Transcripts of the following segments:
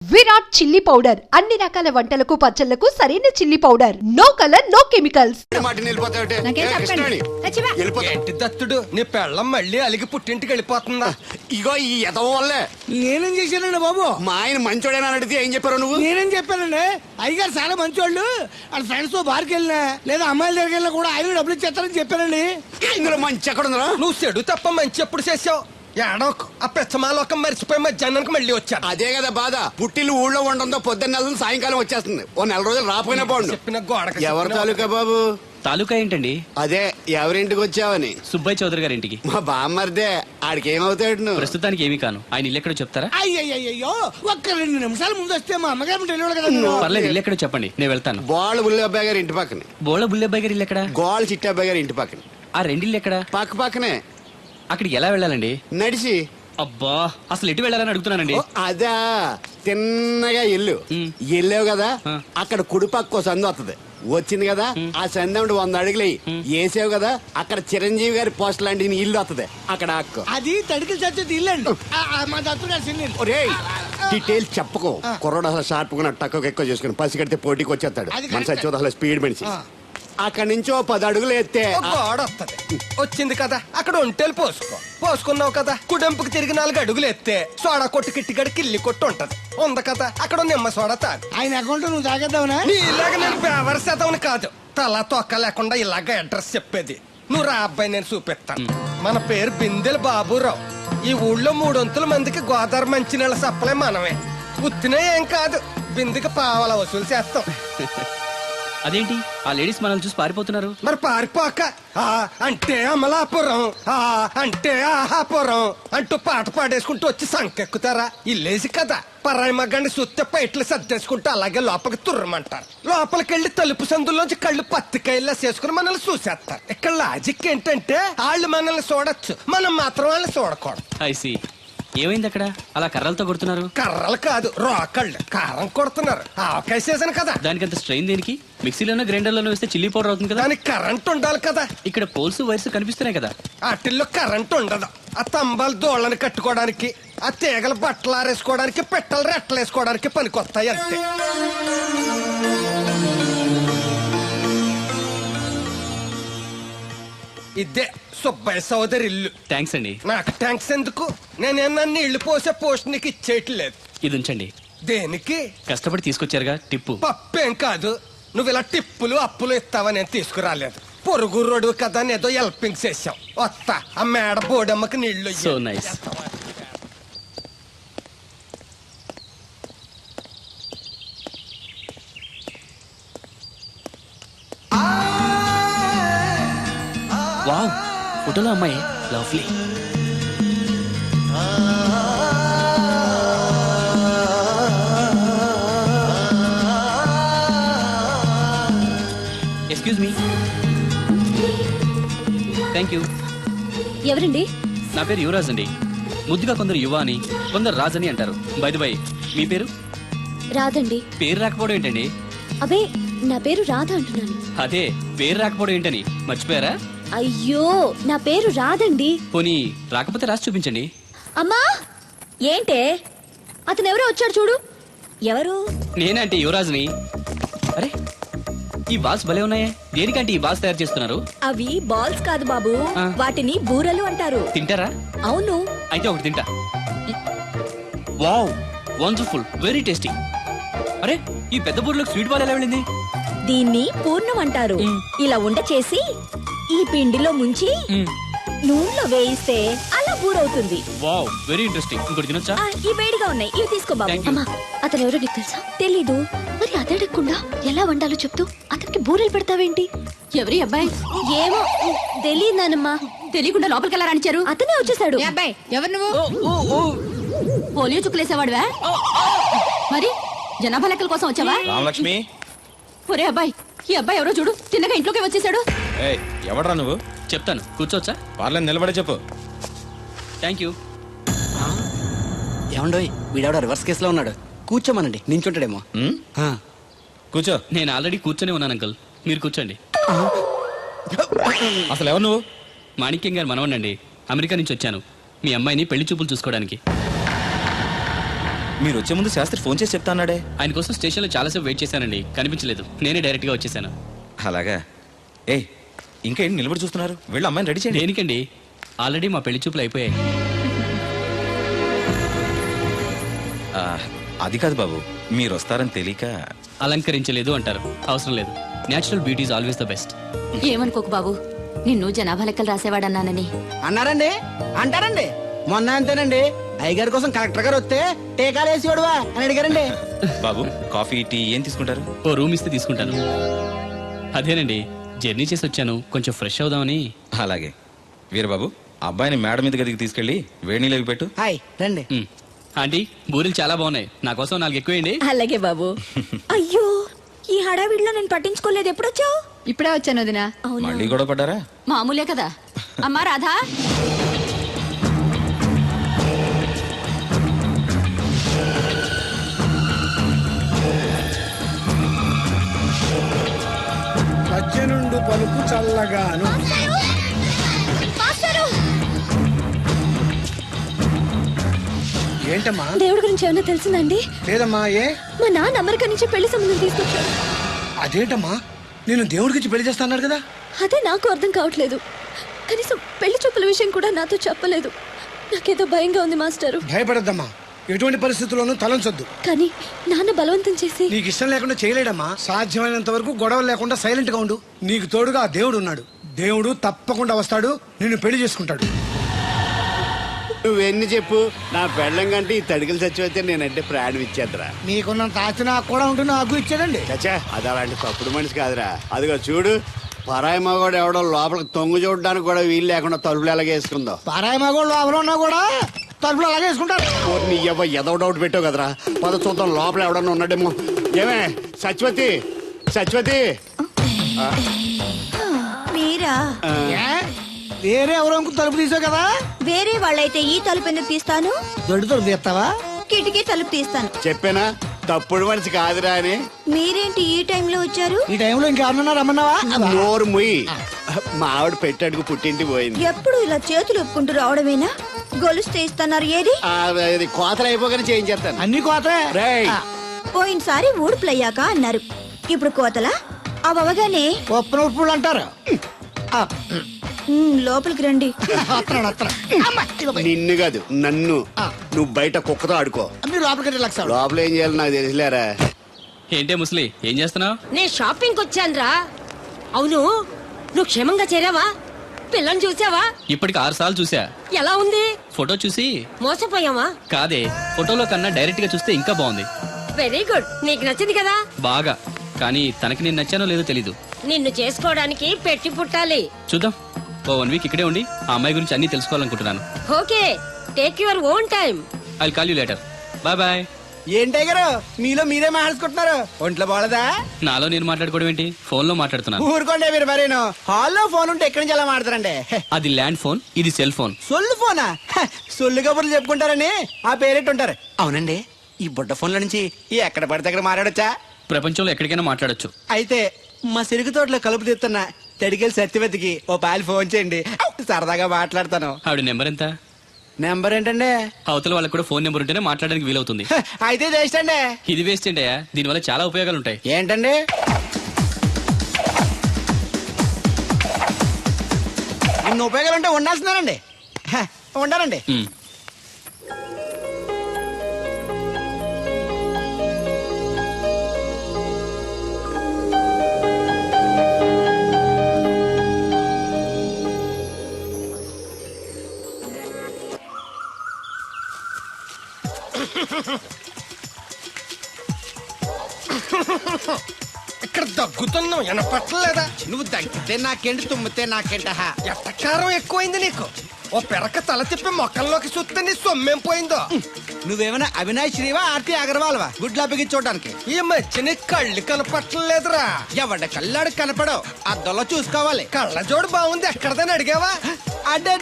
Virat chilli powder అన్ని రకాల వంటలకు పచ్చళ్లకు సరైన chilli powder. No colour no chemicals. ఏంటి దత్తుడు నీ పెళ్ళం మళ్ళీ అలిగి పుట్టింటికి వెళ్ళిపోతుందా? ఇగో ఈ ఎదవ వల్లే. నేనేం చేశానండి బాబు? మా ఆయన మంచోడేనా అడిగితే ఏం చెప్పారు నువ్వు? నేనేం చెప్పానండి, అయ్యగారు చాలా మంచోళ్ళు, వాళ్ళ ఫ్రెండ్స్ తో బార్కి వెళ్ళినా లేదా అమ్మాయిల దగ్గరికి వెళ్ళినా కూడా ఆయన డబ్బులు ఇచ్చేస్తారని చెప్పానండి. ఇందులో మంచి ఎక్కడ ఉందా? నువ్వు చెడు తప్ప మంచి ఎప్పుడు చేసావు? ఏడోకు ఆ పెచ్చమాలోకం మర్చిపోయి మధ్యాహ్నానికి మళ్ళీ వచ్చాను. అదే కదా బాధ. పుట్టిల్లు ఊళ్ళో ఉండడంతో పొద్దున్న నెల సాయంకాలం వచ్చేస్తుంది. ఓ నెల రోజులు రాపోయినా బాగుండు. చెప్పిన గోడకి ఎవరి తాలూకా బాబు? తాలూకా ఏంటండి? అదే ఎవరింటికి వచ్చావని. సుబ్బయ్య చౌదరి గారి ఇంటికి. మా బామ్మర్దే. ఆడికి ఏమవుతాడు నువ్వు? ప్రస్తుతానికి ఏమీ కాను. ఆయన ఇల్లు ఎక్కడో చెప్తారా? అయ్యయ్యో, ఒక్క 2 నిమిషాల ముందు వస్తే మా అమ్మగారు తెలియదు కదా. పర్లేదు, ఇల్లు ఎక్కడో చెప్పండి, నేను వెళ్తాను. గోళ్ళ బుల్లి అబ్బాయి గారి ఇంటి పక్కన. బోళ బుల్లెబ్బాయి గారి ఇల్లు ఎక్కడ? గోళ్ళ చిట్టి అబ్బాయి గారి ఇంటి పక్కన. ఆ రెండిల్లు ఎక్కడ? పక్క పక్కనే. అక్కడికి ఎలా వెళ్ళాలండి? నడిచి. అబ్బా, అసలు ఎటు వెళ్ళాలని అడుగుతున్నానండి. ఓ, అదా తిన్నగా ఇల్లు వెళ్ళావు కదా, అక్కడ కుడిపక్క సందు వస్తుంది. వచ్చింది కదా, ఆ సందు 100 అడుగులు వేసావు కదా, అక్కడ చిరంజీవి గారి పోస్ట్ లాంటి ఇల్లు వస్తుంది. అక్కడ అక్క అది తడికి చచ్చేది ఇల్లు అండి. మా దత్తు గారు చిన్న ఇల్లు. డీటెయిల్స్ చెప్పుకో. కుర్రోడు అసలు షార్ప్ గా తక్కువ ఎక్కువ చేసుకుని పసి కడితే పోటీకి వచ్చేస్తాడు. మన సచ్చి అసలు స్పీడ్ మనిషి. అక్కడి నుంచి 10 అడుగులు ఎత్తే గోడ వస్తుంది. వచ్చింది కదా, అక్కడ ఒంటేలు పోసుకున్నావు కదా, కుడెంపుకి తిరిగి 4 అడుగులు ఎత్తే సోడా కొట్టు కిట్టిగడి కిల్లి కొట్టు ఉంటది. ఉంది కదా, అక్కడ నిమ్మ సోడా తాగు. ఆయన అకౌంట్ నువ్వు తాగేద్దావునా? ఇలాగ నేను ఫేవర్ శాతం కాదు, తల తొక్క లేకుండా ఇలాగ అడ్రస్ చెప్పేది. నువ్వు రా అబ్బాయి, నేను చూపిస్తాను. మన పేరు బిందెల బాబురావు. ఈ ఊళ్ళో 300 మందికి గోదావరి మంచినీళ్ళ సప్లై మనమే. ఉత్తినే ఏం కాదు, బిందెకి పావలా వసూలు చేస్తాం. అదేంటి ఆ లేడీస్ మనల్ని చూసి పారిపోతున్నారు? మరి పారిపోక అంటే అమలాపురం, అంటే ఆహాపురం అంటూ పాట పాడేసుకుంటూ వచ్చి సంకెక్కుతారా? ఇల్లేసి కదా, పరాయి మగ్గండి సుత్తే పైట్లు సర్దేసుకుంటూ అలాగే లోపలికి తుర్రమంటారు. లోపలికెళ్ళి తలుపు సందులోంచి కళ్ళు పత్తికాయల్లా చేసుకుని మనల్ని చూసేస్తారు. ఇక్కడ లాజిక్ ఏంటంటే వాళ్ళు మనల్ని చూడొచ్చు, మనం మాత్రం వాళ్ళని చూడకూడదు. I see. ఏమైంది అక్కడ అలా కర్రలతో కొడుతున్నారు? కర్రలు కాదు, రోకళ్ళు కారం కొడుతున్నారు. ఆవకాయ సీజన్ కదా. దానికంత స్ట్రెయిన్ దేనికి? మిక్సీలోనో గ్రైండర్లోనో వేస్తే చిల్లీ పౌడర్ అవుతుంది కదా. దానికి కరెంట్ ఉండాలి కదా. ఇక్కడ పోల్స్ వైర్స్ కనిపిస్తున్నాయి కదా. వాటిల్లో కరెంట్ ఉండదు. ఆ తంబాలు దోళ్ళని కట్టుకోవడానికి, ఆ తీగలు బట్టలు ఆరేసుకోవడానికి, పెట్టలు రెట్టలు వేసుకోవడానికి పనికొస్తాయి అంతే. ఇదే సుబ్బయ్య సోదరి ఇల్లు. థ్యాంక్స్ అండి. నాకు థ్యాంక్స్ ఎందుకు? నేనేమన్నా నీళ్లు పోసే పోస్ట్ నీకు ఇచ్చేయట్లేదు. ఇది ఉంచండి. దేనికి? కష్టపడి తీసుకొచ్చారుగా టిప్పు. పప్పేం కాదు, నువ్వు ఇలా టిప్పులు అప్పులు ఇస్తావని నేను తీసుకురాలేదు. పొరుగు రోడ్డు కదా అని ఏదో హెల్పింగ్ చేసావు. వస్తా, ఆ మేడ బోడమ్మకి నీళ్లు. So nice. వావ్, ఫోటోలో అమ్మాయి lovely. Excuse me. Thank you. ఎవరండి? నా పేరు యువరాజ్ అండి. ముద్దుగా కొందరు యువ అని, కొందరు రాజ్ అని అంటారు. బై ది బై, మీ పేరు? రాదండి. పేరు రాకపోవడం ఏంటండి? అబే, నా పేరు రాధ అంటున్నాను. అదే పేరు రాకపోవడం ఏంటని మర్చిపోయారా? అయ్యో, నా పేరు రాదండి. పోనీ రాకపోతే రాసి చూపించండి. అమ్మా, ఏంటే అతను ఎవరో వచ్చాడు చూడు. ఎవరు? నేనే అంటే యువరాజ్ని. అరే, ఈ బాల్స్ భలే ఉన్నాయే. దేనికంటే ఈ బాల్స్ తయారు చేస్తున్నారు? అవి బాల్స్ కాదు బాబు, ఆ. వాటిని బూరలు అంటారు. తింటారా? అవును. అయితే ఒకటి తింటా. Wow, wonderful, very tasty. అరే, ఈ పెద్ద బూరలోకి స్వీట్ బాల్ ఎలా వెళ్ళింది? దీన్ని పూర్ణం అంటారు. ఇలా ఉండ చేసి ఈ పిండిలో ముంచి నూనెలో వేయిస్తే అలా బూరవుతుంది. Wow, very interesting. ఇంకోటి తినొచ్చా? ఈ వేడిగా ఉన్నాయి, ఇవి తీసుకో బాబు. Thank you. అమ్మా, అతను ఎవరో నీకు తెలుసా? తెలీదు. మరి అదడగకుండా ఎలా వండాలో చెప్తూ అతనికి బూరెలు పెడతావేంటి? ఎవరి అబ్బాయి? ఏమో తెలియదానమ్మా. తెలియకుండా లోపలికి ఎలా రాణించారు? అతనే వచ్చేసాడు. అబ్బాయి ఎవరు నువ్వు? పోలియో చుక్కులేసేవాడువా? మరి జనాభా లెక్కల కోసం వచ్చావా? రామలక్ష్మి. ఒరే అబ్బాయి, ఈ అబ్బాయి ఎవరో చూడు, తిన్నగా ఇంట్లోకి వచ్చేసాడు. ఎవడ్రా నువ్వు? చెప్తాను, కూర్చోవచ్చా? వాళ్ళని నిలబడే చెప్పు. Thank you. ఏమండోయ్, వీడెవడ రివర్స్ కేసులో ఉన్నాడు. కూర్చోమనండి, నించుంటాడేమో. కూర్చో. నేను ఆల్రెడీ కూర్చొని ఉన్నాను అంకుల్, మీరు కూర్చోండి. అసలు ఎవరు నువ్వు? మాణిక్యం గారు మనవనండి. అమెరికా నుంచి వచ్చాను మీ అమ్మాయిని పెళ్లి చూపులు చూసుకోవడానికి. మీరు వచ్చే ముందు శాస్త్రి ఫోన్ చేసి చెప్తా అన్నాడే. ఆయన కోసం స్టేషన్లో చాలాసేపు వెయిట్ చేశానండి, కనిపించలేదు. నేనే డైరెక్ట్గా వచ్చేసాను. అలాగా. ఏయ్ ఇంకేంటి నిలబడి చూస్తున్నారు? వెళ్ళి అమ్మాయిని రెడీ చేయండి. దేనికండి? ఆల్రెడీ మా పెళ్లి చూపులు అయిపోయాయి. ఆ, అది కాదు బాబు, మీరు వస్తారని తెలియక. అలంకరించలేదు అంటారు, అవసరం లేదు. Natural beauty is always the best. ఏమనుకోకు బాబు, నిన్ను జనాభా లెక్కలు రాసేవాడన్నానని. అన్నారండి, అంటారండి. మొన్న అంతేనండి, అయ్యగారి కోసం కలెక్టర్ గారు వస్తే టీకాలు వేసి వాడువా అని అడిగారండి. బాబు కాఫీ టీ ఏం తీసుకుంటారు? ఓ రూమ్ ఇస్తే తీసుకుంటాను. అదేనండి, జర్నీ చేసి వచ్చాను, కొంచెం ఫ్రెష్ అవుదామని. అలాగే. వీరబాబు అబ్బాయిని మేడ మీద గదికి తీసుకెళ్ళి వేడి నీళ్ళు పెట్టు. హాయ్ రండి. ఆంటీ, బూరెలు చాలా బాగున్నాయి, నా కోసం 4 ఎక్కువేయండి. అలాగే బాబు. అయ్యో, ఈ హడావిడిలో నేను పట్టించుకోలేదు. ఎప్పుడొచ్చావు? ఇప్పుడే వచ్చాను వదినా. మళ్ళీ గొడవ పడ్డారా? మామూలే కదా. అమ్మా రాధా, సజ్జనుండు పలుకు చల్లగాను. ఏంటమ్మా? దేవుడి గురించి ఏమైనా తెలిసిందండి? లేదమ్మా. ఏ? మా నాన్న అమెరికా నుంచి పెళ్లి సంబంధం తీసుకొచ్చాడు. అదేంటమ్మా, నేను దేవుడికి పెళ్లి చేస్తా అన్నాడు కదా. అదే నాకు అర్థం కావట్లేదు. కనీసం పెళ్లి చూపుల విషయం కూడా నాతో చెప్పలేదు. నాకేదో భయంగా ఉంది మాస్టరు. భయపడద్దమ్మా, ఎటువంటి పరిస్థితుల్లోనూ తలంచొద్దు. కానీ నాన్న బలవంతం చేసి. నీకు ఇష్టం లేకుండా చేయలేడమ్మా. సాధ్యమైనంత వరకు గొడవ లేకుండా సైలెంట్ గా ఉండు. నీకు తోడుగా ఆ దేవుడు ఉన్నాడు. దేవుడు తప్పకుండా వస్తాడు, నిన్ను పెళ్లి చేసుకుంటాడు. నువ్వెన్ని చెప్పు, నా పెళ్ళం కంటే ఈ తడికలు చచ్చిపోతే నేనంటే ప్రాణం ఇచ్చేద్దరా. మీకున్నంత ఆస్తి నాకు కూడా ఉంటుంది, నాకు ఇచ్చాడండి. చచ్చా, అది అలాంటి తప్పుడు మనిషి కాదురా. అదిగో చూడు, పరాయి మగోడు ఎవడో లోపలికి తొంగు చూడడానికి కూడా వీలు లేకుండా తలుపులు ఎలాగేసుకుందో. పారాయి మగోళ్ళు ఎవరు ఉన్నా కూడా తలుపులు అలాగే వేసుకుంటారు. నీ ఎవ ఎదో డౌట్ పెట్టావు కదరా. పద చూద్దాం లోపల ఎవడన్నా ఉన్నాడేమో. ఏమే సత్యవతి, సత్యవతి. మీరా? ఏ? వేరే ఎవరో తలుపు తీసావు కదా. వేరే వాళ్ళైతే ఈ తలుపు ఎందుకు తీస్తాను? దొడ్డు తలుపు తీస్తావా? కిటికీ తలుపు తీస్తాను. చెప్పానా తప్పుడు మనిషి కాదురా అని. మీరేంటి ఈ టైంలో వచ్చారు? ఈ టైంలో ఇంకెవరన్నా రమ్మన్నావా? నోరు ముయ్యి. మా ఆవిడ పెట్టాడుకు పుట్టింటి పోయింది. ఎప్పుడు ఇలా చేతులు ఒప్పుకుంటూ రావడమేనా? గొలుస్తే ఇస్తున్నారు ఏది? అది కోతలు అయిపోగానే చేయించేస్తాను. అన్ని కోతే. రేయ్, పోయినసారి ఊడుపులయ్యాక అన్నారు, ఇప్పుడు కోతలా? అవగానే ఉప్పులు ఉప్పులు అంటారు. లోపలికి రండి. వస్తున్నాడు, వస్తున్నాడు. నిన్ను కాదు నన్ను. నువ్వు బయట కుక్కతో ఆడుకో. మీరు లోపలికి లక్ష. లోపల ఏం చేయాలి నాకు తెలిసిలేరా. ఏంటే ముసలి, ఏం చేస్తున్నావు? నేను షాపింగ్ వచ్చానురా. అవును, నువ్వు క్షేమంగా చేరావా? పిల్లని చూసావా? ఇప్పటికి 6 సార్లు చూసా. ఎలా ఉంది? ఫోటో చూసి మోసపోయావా? కాదే, ఫోటోలో కన్నా డైరెక్ట్ గా చూస్తే ఇంకా బాగుంది. వెరీ గుడ్, నీకు నచ్చింది కదా. బాగా. కానీ తనకి నేను నచ్చానో లేదో తెలీదు. నిన్ను చేసుకోవడానికి పెట్టి పుట్టాలి. చూద్దాం. ఓ 1 వీక్ ఇక్కడే ఉండి ఆ అమ్మాయి గురించి అన్ని తెలుసుకోవాలనుకుంటున్నాను. Okay, take your own time. I call you later. Bye bye. ఏంటే గారు మీలో మీరే మాట్లాడుకుంటున్నారు? ఒంట్లో బాగలదా? నాలో నేను మాట్లాడుకోవడం ఏంటి? ఫోన్ లో మాట్లాడుతున్నాను. ఊరుకోండి మీరు మరేను. హాల్లో ఫోన్ ఉంటే ఎక్కడి నుంచి ఎలా మాట్లాడతారండి? అది ల్యాండ్ ఫోన్, ఇది సెల్ ఫోన్. సొల్లు ఫోనా? సొల్లు కబుర్లు చెప్పుకుంటారని ఆ పేరెట్టు ఉంటారు. అవునండి, ఈ బుడ్డ ఫోన్ల నుంచి ఎక్కడ పడితే అక్కడ మాట్లాడొచ్చా? ప్రపంచంలో ఎక్కడికైనా మాట్లాడొచ్చు. అయితే మా సిరుగు తోటలో కలుపు తీస్తున్న తడికెళ్ళి సత్యవతికి ఓ పాలు ఫోన్ చేయండి, సరదాగా మాట్లాడతాను. ఆవిడ నెంబర్ ఎంత? నెంబర్ ఏంటండి? అవతల వాళ్ళకి కూడా ఫోన్ నెంబర్ ఉంటేనే మాట్లాడడానికి వీలవుతుంది. అయితే చేస్తండి. ఇది వేస్ట్ ఏంటయ్యా, దీనివల్ల చాలా ఉపయోగాలు ఉంటాయి. ఏంటండి? ఇన్ని ఉపయోగాలు ఉంటే ఉండాల్సిందేనండి. ఉండాలండి. ఉమ్. ఇక్కడ దగ్గుతున్నావు వినపట్టలేదా? నువ్వు తగ్గితే నాకేంటి, తుమ్మితే నాకేంట? ఎట్టకారం ఎక్కువైంది నీకు. ఓ పెరక తల తిప్పి మొక్కల్లోకి చూస్తే నీ సొమ్మేం పోయిందో. నువ్వేమైనా అవినాష్ శ్రీవా, ఆర్తి అగర్వాల్వా గుడ్లా బిగించోడానికి? ఈ మధ్య నీ కళ్ళు కనపట్టలేదురా. ఎవడ కళ్ళాడు కనపడవు, అద్దంలో చూసుకోవాలి. కళ్ళజోడు బాగుంది, ఎక్కడదని అడిగావా? అడ్డే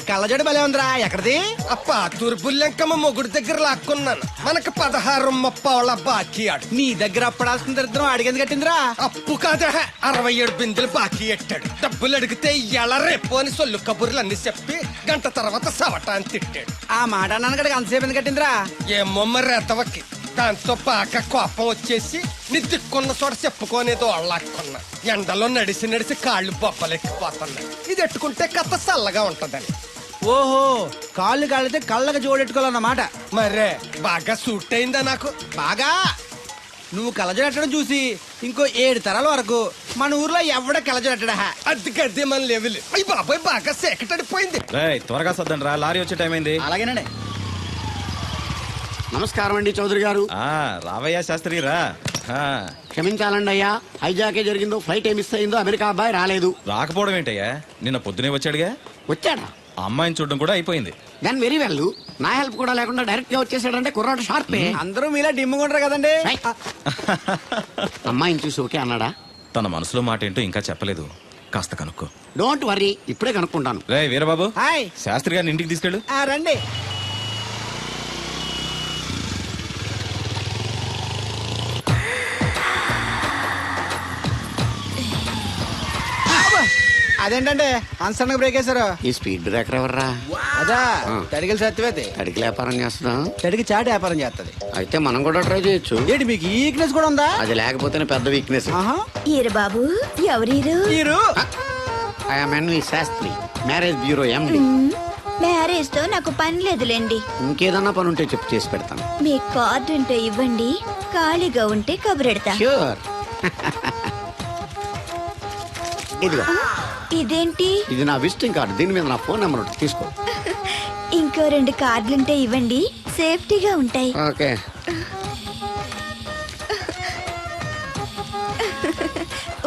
కళ్ళజోడు భలే ఉందిరా. ఎక్కడిది? ఆ పాతూరు బుల్లెంకమ్మ మొగుడు దగ్గర లాక్కున్నాను. మనకు 16 బాకీ ఆడు. నీ దగ్గర అప్పడాల్సిన దరిద్రం అడిగింది కట్టిందిరా. అప్పు కాదా, 67 బిందులు బాకీ ఎట్టాడు. డబ్బులు అడిగితే ఎలా రేపు అని సొల్లు కబుర్లు అన్ని చెప్పి గంట తర్వాత సవటాన్ని తిట్టాడు. ఆ మాట అన్నాను అంతసేపు ఎందుకు కట్టిందిరా? ఏమమ్మ రెతవకి దాంతో బాగా కోపం వచ్చేసి నీ దిక్కున్న చోట చెప్పుకోనేదో వాళ్ళకున్నా ఎండలో నడిసి నడిసి కాళ్ళు బొబ్బలెక్కిపోతున్నాయి. ఇది ఎట్టుకుంటే కథ చల్లగా ఉంటదని. ఓహో, కాళ్ళు కాళ్ళైతే కళ్ళకి జోడెట్టుకోవాలన్నమాట. మరే బాగా సూట్ అయిందా నాకు? బాగా నువ్వు కలజడట్టడం చూసి ఇంకో 7 తరాల వరకు మన ఊర్లో ఎవడ కలజడట్టడా? అది గడ్డి మన లెవెల్. అయ్యి బాబాయ్ బాగా సేకటడిపోయింది. రేయ్ త్వరగా సర్దండి రా, లారీ వచ్చే టైం అయింది. అలాగేనండి. నమస్కారం అండి చౌదరి గారు. ఆ రావయ్యా శాస్త్రి రా. క్షమించాలండి అయ్యా, హైజాకే జరిగిందో, ఫ్లైట్ ఏమి మిస్ అయిందో, అమెరికా అబ్బాయి రాలేదు. రాకపోవడం ఏంటయ్యా, నిన్న పొద్దునే వచ్చాడుగా. వచ్చాడా? ఆ అమ్మాయిని చూడడం కూడా అయిపోయింది. దాని వెరీ వెల్. నా హెల్ప్ కూడా లేకుండా డైరెక్ట్ గా వచ్చేసాడంటే కుర్రాడు షార్పే. అందరూ మీలా డిమ్ముకుంటారు కదండి. రైట్. అమ్మాయిని చూసి ఓకే అన్నాడా? తన మనసులో మాట ఏంటో ఇంకా చెప్పలేదు, కాస్త కనుక్కో. డోంట్ వరీ, ఇప్పుడే కనుక్కుంటాను. రే వీరబాబు, హాయ్. శాస్త్రి గారిని ఇంటికి తీసుకెళ్ళు. రండి. అదేంటంటే అన్సడన్ బ్రేక్ వేశారు. ఈ స్పీడ్ బ్రేకర్ ఎవర్రా? అదా తడిగిల సత్యవేతి అడిగి వ్యాపారం చేస్తున్నా. తడికి చాటి వ్యాపారం చేస్తది. అయితే మనం కూడా ట్రై చేయొచ్చు. ఏంటి మీకు ఈక్నెస్ కూడా ఉందా? అది లేకపోతేనే పెద్ద వీక్నెస్. ఆహా. ఈరు బాబు, ఎవరీరు? మీరు I'm N V Sastri, marriage bureau MD. Marriage తో నాకు పని లేదులేండి. ఇంకేదన్నా పని ఉంటే చెప్పు, చేసి పెడతాను. మీ కార్డు ఉంటే ఇవ్వండి, ఖాళీగా ఉంటే కబురెడతా. ష్యూర్. ఇదిగో, ఇదేంటి? ఇది నా విజిటింగ్ కార్డు. దీని మీద నా ఫోన్ నెంబర్ ఉంటుంది, తీసుకో. ఇంకో 2 కార్డులుంటే ఇవ్వండి, సేఫ్టీగా ఉంటాయి. ఓకే.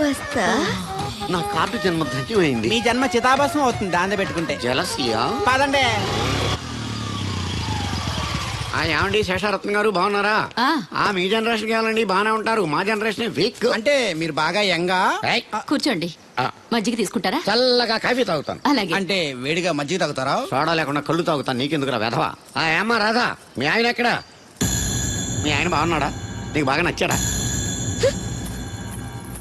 వస్తా. నా కార్డు జన్మ ధన్యమైంది. మీ జన్మ చితాభాసం అవుతుంది దాన్ని పెట్టుకుంటే. జలసియా. పదండి. ఏమండి శేషారత్న గారు, బాగున్నారా? మీ జనరేషన్ కావాలండి, బాగానే ఉంటారు. మా జనరేషన్ వీక్. అంటే మీరు బాగా యంగా. కూర్చోండి, మజ్జిగ తీసుకుంటారా? చల్లగా కాఫీ తాగుతాను. అలాగే. అంటే వేడిగా మజ్జిగ తాగుతారా? సోడా లేకుండా కళ్ళు తాగుతాను. నీకెందుకురా వెధవా? ఏమ్మా రాధా, మీ ఆయన ఎక్కడా? మీ ఆయన బాగున్నాడా? నీకు బాగా నచ్చాడా?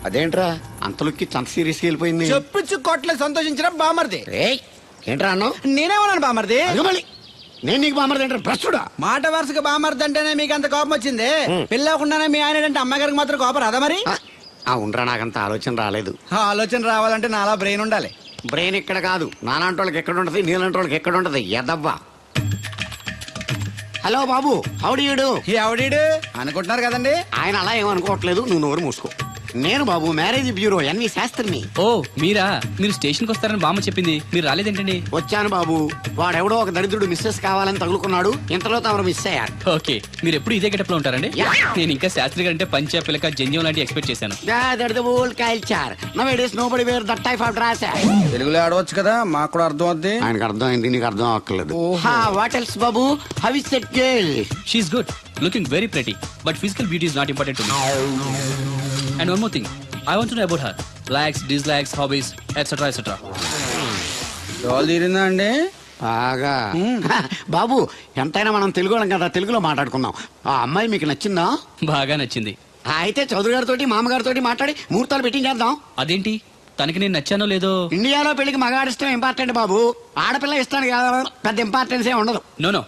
అదేంట్రా అంతలోకి చంత సీరియస్ వెళ్ళిపోయింది? చెప్పుచ్చు కొట్ల సంతోషించిన బామర్ది. ఏంట్రా అన్నావు? నేనేమన్నాను బామర్ది? అదిగోమలి, నేను నీకు బామర్ది ఏంట్రా భ్రష్టుడా? మాట వరుసగా బామర్ది అంటేనే మీకు అంత కోపం వచ్చింది. పెళ్ళకుండానే మీ ఆయన అంటే అమ్మగారికి మాత్రం కోపం రాదా మరి? ఉండరా, నాకంత ఆలోచన రాలేదు. ఆ ఆలోచన రావాలంటే నాలా బ్రెయిన్ ఉండాలి. బ్రెయిన్ ఇక్కడ కాదు, నాలాంటి వాళ్ళకి ఎక్కడ ఉంటది, నీలాంటి వాళ్ళకి ఎక్కడ ఉంటది. ఎదవ్వా. హలో బాబు, హౌడీ యూడు? ఎవడీడు అనుకుంటున్నారు కదండి. ఆయన అలా ఏమనుకోవట్లేదు, నువ్వు నోరు మూసుకో. నేను బాబు, మ్యారేజ్ బ్యూరో ఎన్వి శాస్త్రిని. ఓ మీరా, మీరు స్టేషన్కి వస్తారని బామ్మ చెప్పింది, మీరు రాలేదేంటండి? వచ్చాను బాబు. వాడెవడో ఒక దరిద్రుడు మిస్సెస్ కావాలని తగులుకున్నాడు, ఇంతలో తమరు మిస్ అయ్యారు. ఓకే, మీరు ఎప్పుడు ఇదే గెటప్ లో ఉంటారండి? Yeah. నేను ఇంకా శాస్త్రి గారు అంటే పంచ పిల్లక జంజం లాంటి ఎక్స్పెక్ట్ చేశాను. తెలుగులో ఆడవచ్చు కదా, మాకు కూడా అర్థం అవుద్ది. ఆయనకు అర్థమైంది, నీకు అర్థం అవ్వట్లేదు. వాట్ ఎల్స్ బాబు? How is that girl? She's good, looking very pretty, but physical beauty is not important to me. And one more thing, I want to know about her likes, dislikes, hobbies, etcetera etcetera. డోల్ తీరిందా అండి? బాగా. బాబు, ఎంతైనా మనం తెలుగు వాళ్ళం కదా, తెలుగులో మాట్లాడుకుందాం. ఆ అమ్మాయి మీకు నచ్చిందా? బాగా నచ్చింది. అయితే చౌదరి గారితో, మామగారితో మాట్లాడి ముహూర్తాలు పెట్టించేద్దాం. అదేంటి, తనకి నేను నచ్చానో లేదో? ఇండియాలో పెళ్లికి మగాడిష్టం ఇంపార్టెంట్ బాబు, ఆడపిల్ల ఇస్తాను కదా, పెద్ద ఇంపార్టెన్స్ ఏ ఉండదు. నో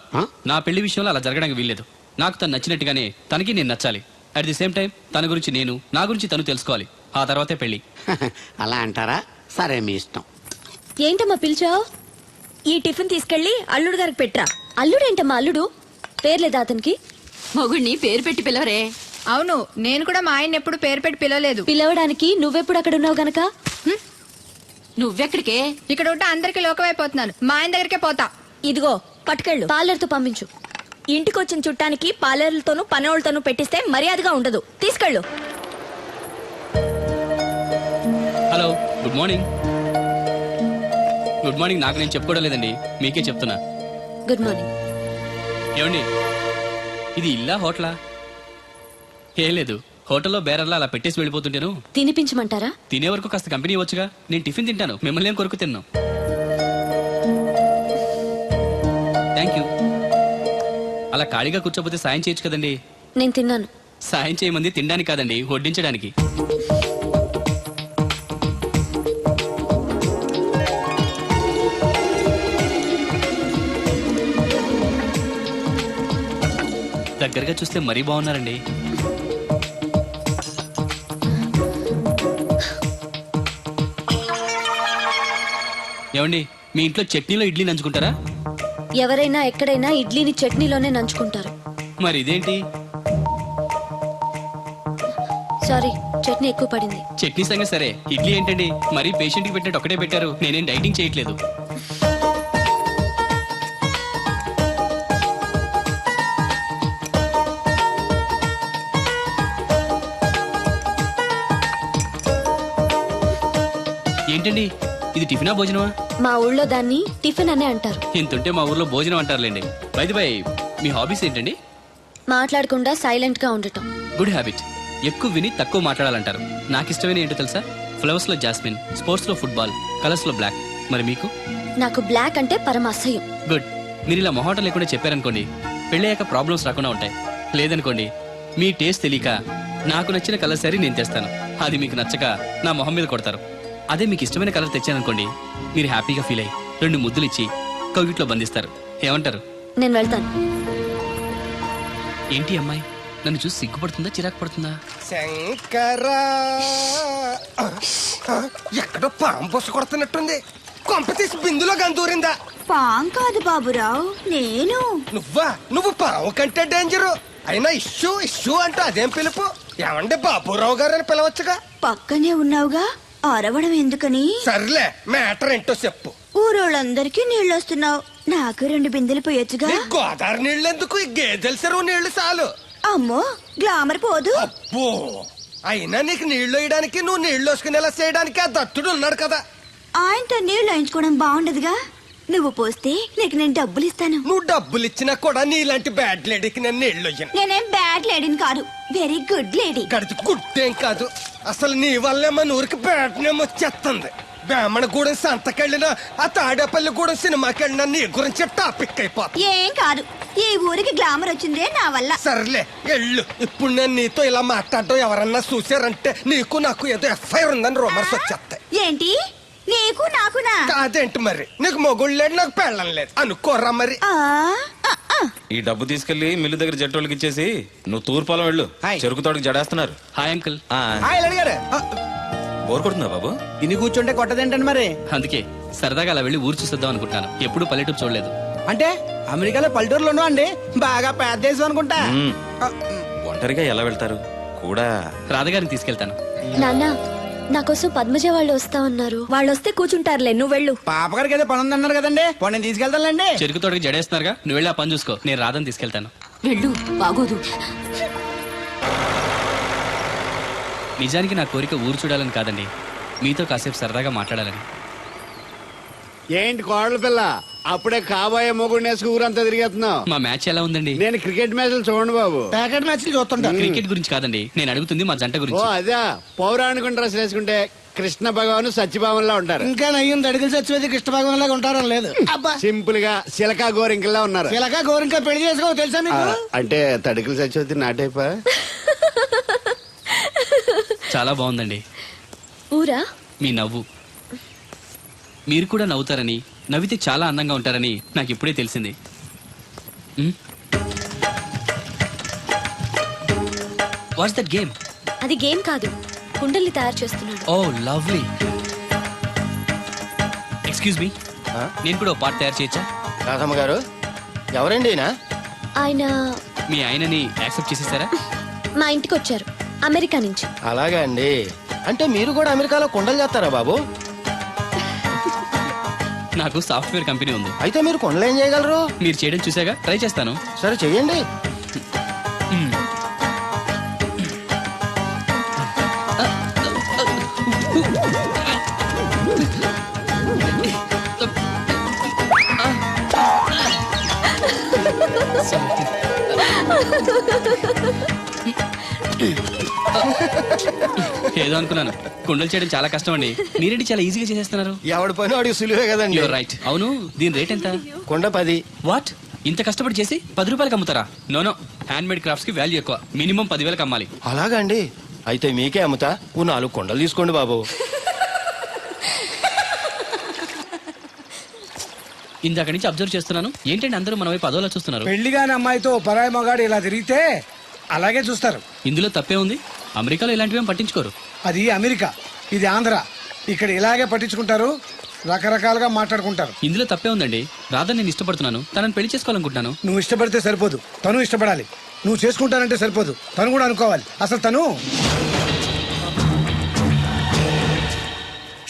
నా పెళ్లి విషయంలో అలా జరగడానికి వీల్లేదు. నాకు తను నచ్చినట్టుగానే తనకి నేను నచ్చాలి. అట్ ది సేమ్ టైం తన గురించి నేను, నా గురించి తను తెలుసుకోవాలి. ఆ తర్వాతే పెళ్లి. అలా అంటారా? సరే, మీ ఇష్టం. ఏంటమ్మా పిలిచావు? ఈ టిఫిన్ తీసుకెళ్లి అల్లుడు గారికి పెట్టరా. అల్లుడేంటమ్మా అల్లుడు? పేర్లేదా అతనికి? మొగుడిని పేరు పెట్టి పిలవరే. అవును, నేను కూడా మా ఆయన ఎప్పుడు పేరు పెట్టి పిలవలేదు. పిలవడానికి నువ్వెప్పుడు అక్కడ ఉన్నావు గనక? నువ్వెక్కడికే? ఇక్కడ ఉంటే అందరికి లోకమైపోతున్నాను. మా ఆయన దగ్గరికే పోతా. ఇదిగో పట్టుకెళ్ళు, పార్లర్తో పంపించు. ఇంటికి వచ్చిన చుట్టానికి పార్లర్లతోనూ పనోళ్ళతోనూ పెట్టిస్తే మర్యాదగా ఉండదు. తీసుకెళ్ళు. Hello, good morning. Good morning నాకు నేను చెప్పుకోవడం లేదండి, మీకే చెప్తున్నా. Good morning. ఏమండి, ఇది ఇల్లా హోటలా? ఏం లేదు, హోటల్లో బేరర్లా అలా పెట్టేసి వెళ్ళిపోతుంటేను. తినిపించమంటారా? తినే వరకు కాస్త కంపెనీ ఇవ్వచ్చుగా. నేను టిఫిన్ తింటాను, మిమ్మల్ని ఏం కొరకు తిన్నాను. Thank you. అలా ఖాళీగా కూర్చోపోతే సాయం చేయొచ్చు కదండి. నేను తిన్నాను. సాయం చేయమంది తినడానికి కాదండి, వడ్డించడానికి. దగ్గరగా చూస్తే మరీ బాగున్నారండి. ఏమండి, మీ ఇంట్లో చట్నీలో ఇడ్లీ నంచుకుంటారా? ఎవరైనా ఎక్కడైనా ఇడ్లీని చట్నీలోనే నంచుకుంటారు. మరి ఇదేంటి? సారీ, చట్నీ ఎక్కువ పడింది. చట్నీ సంగతి సరే, ఇడ్లీ ఏంటండి మరీ పేషెంట్కి పెట్టినట్టు ఒకటే పెట్టారు. నేనేం డైటింగ్ చేయట్లేదు. ఏంటండి ఇది, టిఫినా భోజనమా? మా ఊళ్ళో దాన్ని టిఫిన్ అనే అంటారు. ఇంతుంటే మా ఊర్లో భోజనం అంటారులేండి. బై ది బై, మీ హాబీస్ ఏంటండి? మాట్లాడకుండా సైలెంట్ గా ఉండటం. Good habit. ఎక్కువ విని తక్కువ మాట్లాడాలంటారు. నాకు ఇష్టమైన ఏంటో తెలుసా? ఫ్లవర్స్ లో జాస్మిన్, స్పోర్ట్స్ లో ఫుట్బాల్, కలర్స్ లో బ్లాక్. మరి మీకు? నాకు బ్లాక్ అంటే పరమ అసహ్యం. గుడ్. మీరు ఇలా మొహాటం లేకుండా చెప్పారనుకోండి, పెళ్ళయ్యాక ప్రాబ్లమ్స్ రాకుండా ఉంటాయి. లేదనుకోండి, మీ టేస్ట్ తెలియక నాకు నచ్చిన కలర్ సరే నేను తెస్తాను, అది మీకు నచ్చక నా మొహం మీద కొడతారు. అదే మీకు ఇష్టమైన కలర్ తెచ్చాననుకోండి, మీరు హ్యాపీగా ఫీల్ అయ్యి 2 ముద్దులు ఇచ్చి కౌగిట్లో బంధిస్తారు. ఏమంటారు? నేను వెళ్తాను. ఏంటి అమ్మాయి నన్ను చూసి సిగ్గుపడుతుందా, చిరాకు పడుతుందా? శంకరా, ఎక్కడో పాము పొస కొడుతున్నట్టుంది. కొంప తీసి బిందులో గందూరిందా? పాం కాదు బాబురావు, నేను. నువ్వు పాము కంటే డేంజరు. అయినా ఇష్యూ ఇష్యూ అంటూ అదేం పిలుపు? ఏమంటే బాబురావు గారు అని పిలవచ్చుగా. పక్కనే ఉన్నావుగా, అరవడం ఎందుకని? సర్లే, మ్యాటర్ ఏంటో చెప్పు. ఊరోళ్ళందరికీ నీళ్ళు వస్తున్నావు, నాకు 2 బిందెలు పోయొచ్చుగా. ఈ గోదావరి నీళ్ళు ఎందుకు? ఈ గేదెల చెరువు నీళ్లు చాలు. అమ్మో, గ్లామర్ పోదు. అబ్బో, అయినా నీకు నీళ్లు వేయడానికి, నువ్వు నీళ్లు వేసుకునేలా చేయడానికి ఆ దత్తుడు ఉన్నాడు కదా. ఆయనతో నీళ్ళు వేయించుకోవడం బాగుండదుగా. నువ్వు పోస్తే నీకు నేను డబ్బులు ఇస్తాను. నువ్వు డబ్బులు ఇచ్చినా కూడా నీలాంటి బ్యాడ్ లేడీకి నేను నీళ్లు వేయను. నేనేం బ్యాడ్ లేడీని కాదు, వెరీ గుడ్ లేడీ. గడిచి గుడ్డేం కాదు. అసలు నీ వల్లే మన ఊరికి బ్యాడ్ నేమ్ వచ్చేస్తుంది. బ్రాహ్మణగూడెం సంతకెళ్ళిన, ఆ తాడేపల్లిగూడెం సినిమాకి వెళ్ళినా నీ గురించి టాపిక్ అయిపోతుంది. ఏం కాదు, ఈ ఊరికి గ్లామర్ వచ్చిందే నా వల్ల. సర్లే ఎళ్ళు. ఇప్పుడు నేను నీతో ఇలా మాట్లాడటం ఎవరన్నా చూసారంటే నీకు నాకు ఏదో ఎఫ్ఐఆర్ ఉందని రూమర్స్ వచ్చేస్తాయి. ఏంటి? నీకు నాకునా? కాదేంటి మరి? నీకు మొగుళ్ళు లేదు, నాకు పెళ్ళం లేదు అనుకోరా మరి. ఈ డబ్బు తీసుకెళ్లి మిల్లు దగ్గర జట్టోళ్ళకి ఇచ్చేసి నువ్వు తూర్పాలం వెళ్ళు. చెరుకు తోటకి జడేస్తున్నారు. Hi uncle. బోర్ కొడుతుందా బాబు? ఇన్ని కూర్చుంటే కొట్టదేంటండి మరి? అందుకే సరదాగా అలా వెళ్ళి ఊరు చూసేద్దాం అనుకుంటాను. ఎప్పుడు పల్లెటూరు చూడలేదు. అంటే అమెరికాలో పల్లెటూరులో ఉన్నావు అండి, బాగా పెద్ద దేశం అనుకుంటా. ఒంటరిగా ఎలా వెళ్తారు కూడా? రాధగారిని తీసుకెళ్తాను. నాన్న, నా కోసం పద్మజ వాళ్ళు వస్తా ఉన్నారు. వాళ్ళు వస్తే కూర్చుంటారులే, నువ్వు వెళ్ళు. పాపగారికి ఏదో పని ఉందన్నారు కదండి, నేను తీసుకెళ్తానులేండి. చెరుకు తోటకి జడేస్తున్నారుగా, నువ్వు వెళ్ళి ఆ పని చూసుకో. నేను రాధని తీసుకెళ్తాను. వెళ్ళు, బాగోదు. నిజానికి నా కోరిక ఊరు చూడాలని కాదండి, మీతో కాసేపు సరదాగా మాట్లాడాలని. ఏంటి కోడల పిల్ల, అప్పుడే కాబోయే మొగుడు వేసుకు ఊరంతా తిరిగేస్తున్నావు? మా మ్యాచ్ ఎలా ఉందండి? నేను క్రికెట్ మ్యాచ్లు చూడండి బాబు. ప్యాకెట్ మ్యాచ్లు చూస్తుంటా. క్రికెట్ గురించి కాదండి, నేను అడుగుతుంది మా జంట ఓ గురించి. అదే, పౌరాణిక డ్రెస్ వేసుకుంటే కృష్ణ భగవాన్ సత్యభావంలా ఉంటారు. ఇంకా నయ్యం దడిగిలి చచ్చిపోతే కృష్ణ భగవాన్ లాగా ఉంటారని లేదు. అబ్బా, సింపుల్ గా సిలకా గోరింకల్లా ఉన్నారు. ఇలాగా గోరింకా పెళ్లి చేసుకో తెలుసా మీకు? అంటే తడికలు చచ్చిపోతే నాటైపా. చాలా బాగుందండి. ఊరా? మీ నవ్వు. మీరు కూడా నవ్వుతారని, నవ్వితే చాలా అందంగా ఉంటారని నాకు ఇప్పుడే తెలిసింది. What's that game? అది గేమ్ కాదు, కుండల్ని తయారు చేస్తున్నాడు. Oh lovely. ఎక్స్క్యూజ్ మీ, నేను కూడా ఒక పార్ట్ తయారు చేయొచ్చా? రాధమ్మ గారు, ఎవరండి ఆయన మీ ఆయనని యాక్సెప్ట్ చేసేసారా? మా ఇంటికి వచ్చారు, అమెరికా నుంచి. అలాగా అండి. అంటే మీరు కూడా అమెరికాలో కొండలు చేస్తారా బాబు? నాకు సాఫ్ట్వేర్ కంపెనీ ఉంది. అయితే మీరు కొండలు ఏం చేయగలరు? మీరు చేయడం చూసాగా, ట్రై చేస్తాను. సరే చెయ్యండి. ఏదో అనుకున్నాను. కుండలు చేయడం చాలా కష్టం అండి, మీరేంటి చాలా ఈజీగా చేసేస్తున్నారు. ఎవడి పని వాడికి సులువే కదండి. You're right. అవును, దీని రేట్ ఎంత? కొండ 10. వాట్? ఇంత కష్టపడి చేసి 10 రూపాయలకి అమ్ముతారా? నో, హ్యాండ్ మేడ్ క్రాఫ్ట్స్ కి వాల్యూ ఎక్కువ. మినిమం 10,000కి అమ్మాలి. అలాగా అండి, అయితే మీకే అమ్ముతా. 4 కొండలు తీసుకోండి బాబు. ఇందాక నుంచి అబ్జర్వ్ చేస్తున్నాను. ఏంటండి అందరూ మన వైపు అదోలా చూస్తున్నారు? పెళ్లి కాని అమ్మాయితో పరాయి మగాడు ఇలా తిరిగితే అలాగే చూస్తారు. ఇందులో తప్పే ఉంది. అమెరికాలో ఇలాంటివేం పట్టించుకోరు. అది అమెరికా, ఇది ఆంధ్ర. ఇక్కడ ఇలాగే పట్టించుకుంటారు, రకరకాలుగా మాట్లాడుకుంటారు. ఇందులో తప్పే ఉందండి. రాధ నేను ఇష్టపడుతున్నాను, తనని పెళ్లి చేసుకోవాలనుకుంటున్నాను. నువ్వు ఇష్టపడితే సరిపోదు, తను ఇష్టపడాలి. నువ్వు చేసుకుంటానంటే సరిపోదు, తను కూడా అనుకోవాలి. అసలు తను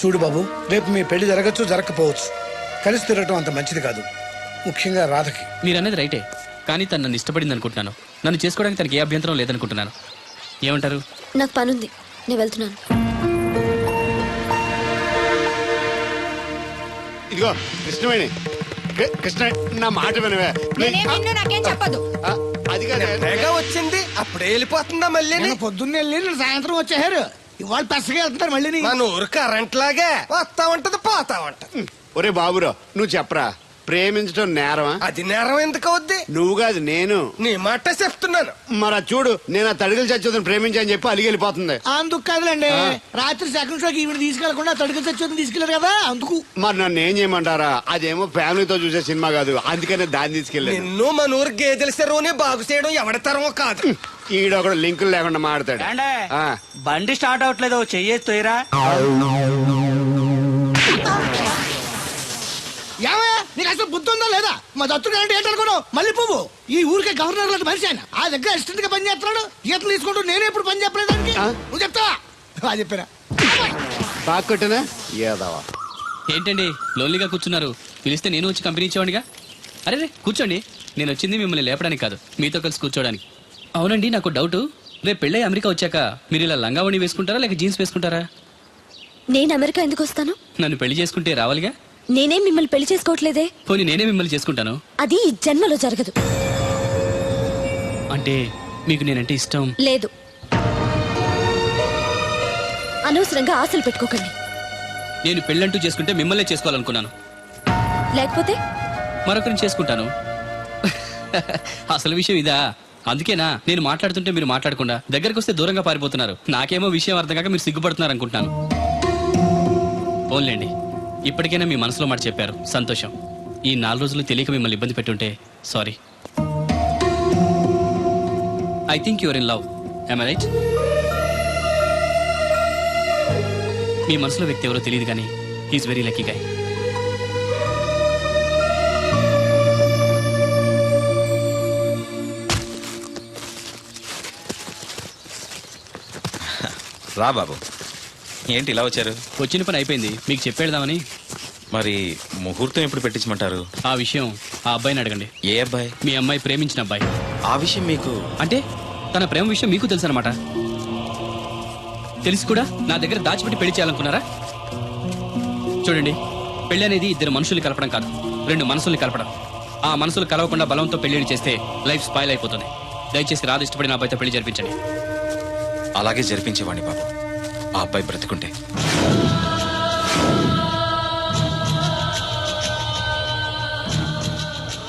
చూడు బాబు, రేపు మీ పెళ్లి జరగచ్చు, జరగకపోవచ్చు. కలిసి తిరగటం అంత మంచిది కాదు, ముఖ్యంగా రాధకి. మీరనేది రైటే, కానీ తను నన్ను ఇష్టపడింది అనుకుంటున్నాను. నన్ను చేసుకోవడానికి తనకి ఏ అభ్యంతరం లేదనుకుంటున్నాను. ఏమంటారు? నాకు పనుంది, నేను వెళ్తున్నాను. ఇదిగో కృష్ణవేణి, కృష్ణ నా మాట వినవే. నాకేం చెప్పదు. ఆ, అది కాదే. తెగ వచ్చింది అప్పుడే వెళ్ళిపోతుందా మళ్ళీ? నేను పొద్దున్నే వెళ్ళి నేను సాయంత్రం వచ్చేసారు. ఇవాళ పెసగా వెళ్తున్నారు మళ్ళీ. మన ఊరు కరెంట్ లాగే వస్తా ఉంటది పోతా ఉంటది. ఒరే బాబురా, నువ్వు చెప్పరా, ప్రేమించడం నేరమా? అది నేరం ఎందుకు అవుద్ది? నువ్వు కాదు నేను. నీ మాట చెప్తున్నాను. మరి అది చూడు, నేను ఆ తడికలు చచ్చేదని ప్రేమించని చెప్పి అలిగి వెళ్ళిపోతుంది. అందుకు కాదులేండి, రాత్రి సెకండ్ షోకి ఈవిడ తీసుకెళ్లకుండా తడుకు చచ్చి తీసుకెళ్లారు కదా, అందుకు. మరి నన్ను ఏం చేయమంటారా? అదేమో ఫ్యామిలీతో చూసే సినిమా కాదు, అందుకనే దాన్ని తీసుకెళ్ళాను. నిన్ను మన ఊరు గేదెల చెరువుని బాగు చేయడం ఎవరి తరమో కాదు. ఈడొకడు లింకులు లేకుండా మాడతాడు. ఆ, బండి స్టార్ట్ అవట్లేదు, చెయ్యేరా. ఏమయ్యా, నీకు అసలు బుద్ధి ఉందా లేదా? మా దత్తుడు అంటే ఏంటనుకున్నావు? మళ్ళీ పువ్వు ఈ ఊరికే గవర్నర్ లాంటి మనిషి ఆయన. ఆ దగ్గర అసిస్టెంట్ గా పని చేస్తున్నాడు, ఈతలు తీసుకుంటూ నేనే ఎప్పుడు పని చెప్పలేదు దానికి. నువ్వు చెప్తావా? చెప్పారా? బాగా కొట్టినా ఏదవా. ఏంటండి లోన్లీగా కూర్చున్నారు? పిలిస్తే నేను వచ్చి కంపెనీ ఇచ్చేవాడిగా. అరే రే కూర్చోండి, నేను వచ్చింది మిమ్మల్ని లేపడానికి కాదు, మీతో కలిసి కూర్చోడానికి. అవునండి, నాకు డౌట్. రేపు పెళ్ళై అమెరికా వచ్చాక మీరు ఇలా లంగావణి వేసుకుంటారా లేక జీన్స్ వేసుకుంటారా? నేను అమెరికా ఎందుకు వస్తాను? నన్ను పెళ్లి చేసుకుంటే రావాలిగా. నేనేం మిమ్మల్ని పెళ్లి చేసుకోవట్లేదే. పోనీ నేనే మిమ్మల్ని చేసుకుంటాను. అది ఈ జన్మలో జరగదు. అంటే మీకు నేనంటే ఇష్టం లేదు. అనవసరంగా ఆశలు పెట్టుకోకండి. నేను పెళ్ళంటూ చేసుకుంటే మిమ్మల్నే చేసుకోవాలనుకున్నాను. లేకపోతే మరొకరిని చేసుకుంటాను. అసలు విషయం ఇదా? అందుకేనా నేను మాట్లాడుతుంటే మీరు మాట్లాడకుండా దగ్గరకు వస్తే దూరంగా పారిపోతున్నారు. నాకేమో విషయం అర్థం కాక మీరు సిగ్గుపడుతున్నారు అనుకుంటున్నాను. ఓన్లేండి, ఇప్పటికైనా మీ మనసులో మాట చెప్పారు, సంతోషం. ఈ 4 రోజులు తెలియక మిమ్మల్ని ఇబ్బంది పెట్టుంటే sorry. I think your in love. am I right? మీ మనసులో వ్యక్తి ఎవరో తెలియదు కానీ హీఈస్ వెరీ లక్కీ గాయ్. రా బాబు, ఏంటి ఇలా వచ్చారు? వచ్చిన పని అయిపోయింది, మీకు చెప్పేద్దామని. మరి ముహూర్తం ఎప్పుడు పెట్టించమంటారు? ఆ విషయం ఆ అబ్బాయిని అడగండి. ఏ అబ్బాయి? మీ అమ్మాయి ప్రేమించిన అబ్బాయి. ఆ విషయం మీకు అంటే తన ప్రేమ విషయం మీకు తెలుసు అనమాట. తెలిసి కూడా నా దగ్గర దాచిపెట్టి పెళ్లి చేయాలనుకున్నారా? చూడండి, పెళ్లి అనేది 2 మనుషుల్ని కలపడం కాదు, 2 మనసుల్ని కలపడం. ఆ మనసులు కలవకుండా బలంతో పెళ్లిని చేస్తే లైఫ్ స్పాయిల్ అయిపోతుంది. దయచేసి రాధ ఇష్టపడిన అబ్బాయితో పెళ్లి జరిపించండి. అలాగే జరిపించేవాడిని బాబు, ఆ అబ్బాయి బ్రతికుంటే.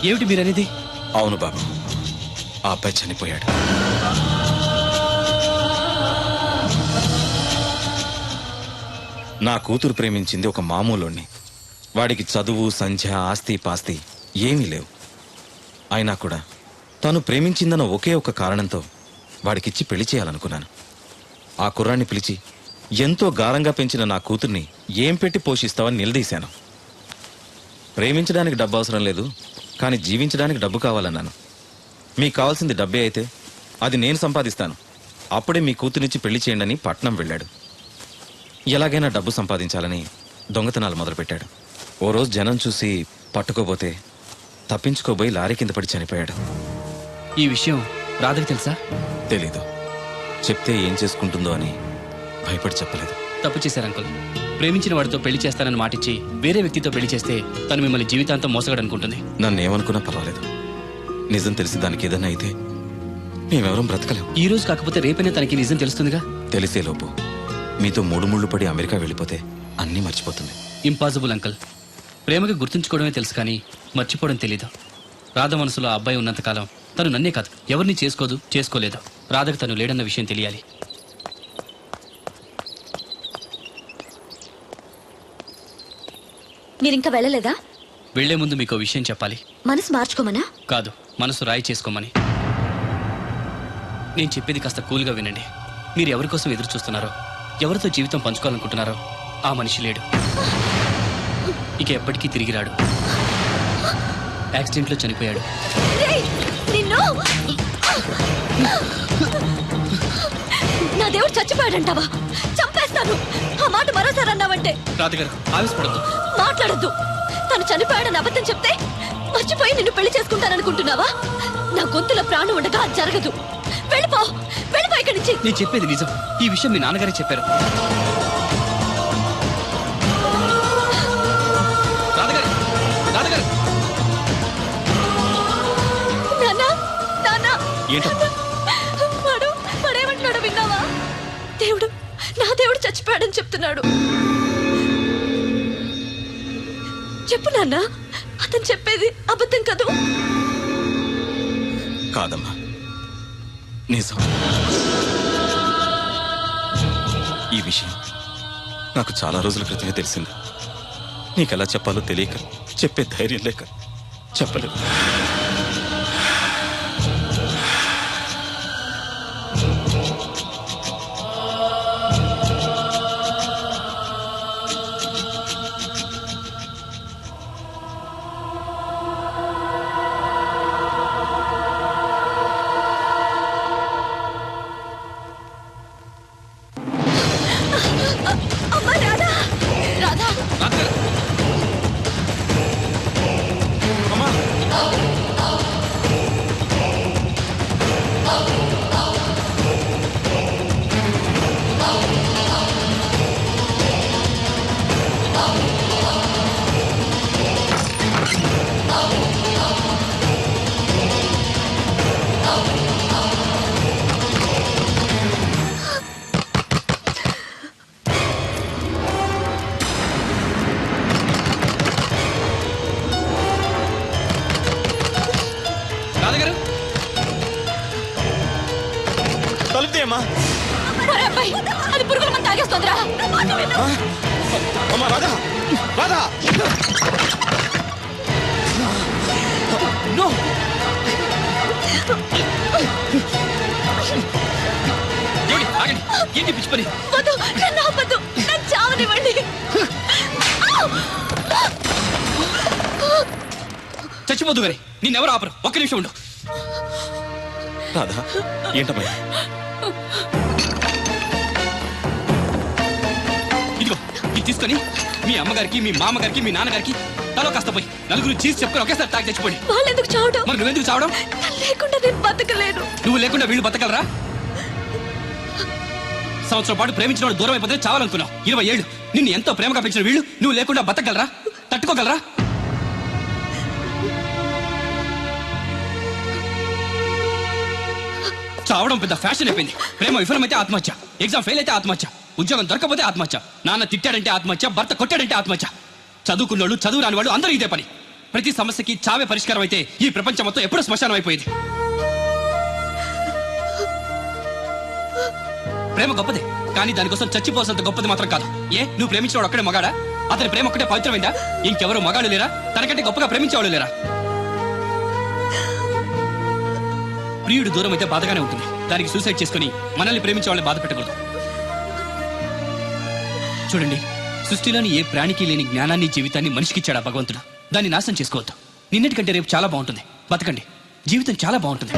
ఏమిటి మీరనేది? అవును బాబు, ఆ అబ్బాయి చనిపోయాడు. నా కూతురు ప్రేమించింది ఒక మామూలుణ్ణి. వాడికి చదువు, సంధ్య, ఆస్తి పాస్తి ఏమీ లేవు. అయినా కూడా తను ప్రేమించిందన్న ఒకే ఒక కారణంతో వాడికిచ్చి పెళ్లి చేయాలనుకున్నాను. ఆ కుర్రాన్ని పిలిచి ఎంతో గారంగా పెంచిన నా కూతుర్ని ఏం పెట్టి పోషిస్తావని నిలదీశాను. ప్రేమించడానికి డబ్బు అవసరం లేదు, కానీ జీవించడానికి డబ్బు కావాలన్నాను. మీకు కావాల్సింది డబ్బే అయితే అది నేను సంపాదిస్తాను, అప్పుడే మీ కూతురినిచ్చి పెళ్లి చేయండి అని పట్నం వెళ్ళాడు. ఎలాగైనా డబ్బు సంపాదించాలని దొంగతనాలు మొదలుపెట్టాడు. ఓ రోజు జనం చూసి పట్టుకోబోతే తప్పించుకోబోయి లారీ కింద పడి చనిపోయాడు. ఈ విషయం రాధకి తెలుసా? తెలీదు. చెప్తే ఏం చేసుకుంటుందో అని భయపడి చెప్పలేదు. తప్పు చేశారు అంకుల్. ప్రేమించిన వాడితో పెళ్లి చేస్తానని మాటిచ్చి వేరే వ్యక్తితో పెళ్లి చేస్తే తను మిమ్మల్ని జీవితాంతం మోసగడనుకుంటుంది. నన్ను ఏమనుకున్నా పర్వాలేదు, నిజం తెలిసి దానికి ఏదన్నా అయితే మేమెవరం బ్రతకలేం. ఈ రోజు కాకపోతే రేపైనా తనకి నిజం తెలుస్తుందిగా. తెలిసేలోపు మీతో 3 ముళ్ళు పడి అమెరికా వెళ్ళిపోతే అన్నీ మర్చిపోతుంది. Impossible uncle. ప్రేమకి గుర్తుంచుకోవడమే తెలుసు కానీ మర్చిపోవడం తెలీదు. రాధ మనసులో ఆ అబ్బాయి ఉన్నంతకాలం తను నన్నే కాదు ఎవరిని చేసుకోదు, చేసుకోలేదు. రాధకు తను లేడన్న విషయం తెలియాలి. మీరింకా వెళ్ళలేదా? వెళ్లే ముందు మీకు విషయం చెప్పాలి. మనసు మార్చుకోమనా? కాదు, మనసు రాయి చేసుకోమని. నేను చెప్పేది కాస్త కూల్గా వినండి. మీరు ఎవరి కోసం ఎదురు చూస్తున్నారో, ఎవరితో జీవితం పంచుకోవాలనుకుంటున్నారో ఆ మనిషి లేడు. ఇక ఎప్పటికీ తిరిగి రాడు. యాక్సిడెంట్లో చనిపోయాడు. రేయ్, నిన్ను! నా దేవుడు చచ్చిపోయాడంటావా? చంపేస్తాను. ఆ మాట మరోసారి అన్నావంటే. రాధగారు, ఆవేశపడద్దు. మాట్లాడద్దు. తను చనిపోయాడని అబద్ధం చెప్తే మర్చిపోయి నిన్ను పెళ్లి చేసుకుంటాననుకుంటున్నావా? నా గొంతులో ప్రాణం ఉండగా అది జరగదు. వెళ్ళిపో, వెళ్ళిపో ఇక్కడి నుంచి. నేను చెప్పేది నిజం. ఈ విషయం మీ నాన్నగారే చెప్పారు. రాధగారు, రాధగారు. నాన్నా, నాన్నా. ఏంటమ్మా? వాడేమంటున్నాడు విన్నావా? నా దేవుడు చచ్చిపోయాడని చెప్తున్నాడు. చెప్పు నాన్న, అతను చెప్పేది అబద్ధం కదూ? కాదమ్మా, నిజం. ఈ విషయం నాకు చాలా రోజుల క్రితమే తెలిసింది. నీకెలా చెప్పాలో తెలియక, చెప్పే ధైర్యం లేక చెప్పలేదు. అమ్మా రాధా, రాధా. రాధగారు. అమ్మా, రాధగారు. తలుపు తీయమ్మా. ఒరే అబ్బాయి, అది పురుగుల మందు తాగేస్తోందిరా. అమ్మా, రాధా, రాధా. నో. ఏమండి, ఆగండి. ఏంటి పిచ్చి పని? వద్దు, నన్ను ఆపొద్దు. నన్ను చావనివ్వండి. చచ్చిపోదు గారి. నిన్నెవరు ఆపరు. ఒక్క నిమిషం ఉండు. రాధా, ఏంటమ్మా? ఇదిగో, ఇది తీసుకొని మీ అమ్మగారికి, మీ మామగారికి, మీ నాన్నగారికి తలో కాస్త పోయి నలుగురు చీజ్ చెప్పుకొని ఒకేసారి తాగి తెచ్చిపోండి. వాళ్ళు ఎందుకు చావడం? మరి నువ్వెందుకు చావడం? నన్ను లేకుండా నేను బతకలేను. నువ్వు లేకుండా వీళ్ళు బతకలరా? సంవత్సరం పాటు ప్రేమించిన వాడు దూరం అయిపోతే చావాలనుకున్నావు. 20 ఏళ్ళు నిన్ను ఎంతో ప్రేమగా పెంచిన వీళ్ళు నువ్వు లేకుండా బతకగలరా? తట్టుకోగలరా? చావడం పెద్ద ఫ్యాషన్ అయిపోయింది. ప్రేమ విఫలమైతే ఆత్మహత్య, ఎగ్జామ్ ఫెయిల్ అయితే ఆత్మహత్య, ఉద్యోగం దొరకపోతే ఆత్మహత్య, నాన్న తిట్టాడంటే ఆత్మహత్య, భర్త కొట్టాడంటే ఆత్మహత్య. చదువుకున్నోళ్ళు, చదువు రాని వాళ్ళు అందరూ ఇదే పని. ప్రతి సమస్యకి చావే పరిష్కారం అయితే ఈ ప్రపంచం మొత్తం ఎప్పుడూ శ్మశానం అయిపోయేది. ప్రేమ గొప్పదే, కానీ దానికోసం చచ్చిపోవాల్సినంత గొప్పది మాత్రం కాదు. ఏ, నువ్వు ప్రేమించినవాడు ఒక్కడే మగాడా? అతని ప్రేమ ఒక్కటే పవిత్రమైందా? ఇంకెవరు మగాళ్ళు లేరా? తనకంటే గొప్పగా ప్రేమించేవాళ్ళు లేరా? ప్రియుడు దూరం అయితే బాధగానే ఉంటుంది. దానికి సూసైడ్ చేసుకుని మనల్ని ప్రేమించే వాళ్ళని బాధ పెట్టకూడదు. చూడండి, సృష్టిలోని ఏ ప్రాణికి లేని జ్ఞానాన్ని, జీవితాన్ని మనిషికిచ్చాడా భగవంతుడు. దాన్ని నాశనం చేసుకోవద్దు. నిన్నటికంటే రేపు చాలా బాగుంటుంది. బతకండి, జీవితం చాలా బాగుంటుంది.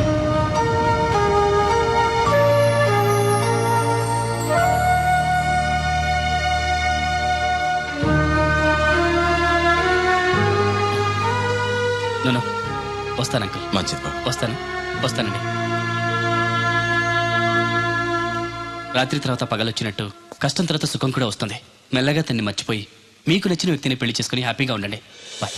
నన్ను వస్తాను అంకుల్. మంచిది బాబు. వస్తానండి. రాత్రి తర్వాత పగలొచ్చినట్టు కష్టం తర్వాత సుఖం కూడా వస్తుంది. మెల్లగా తన్ని మర్చిపోయి మీకు నచ్చిన వ్యక్తిని పెళ్లి చేసుకుని హ్యాపీగా ఉండండి. బాయ్.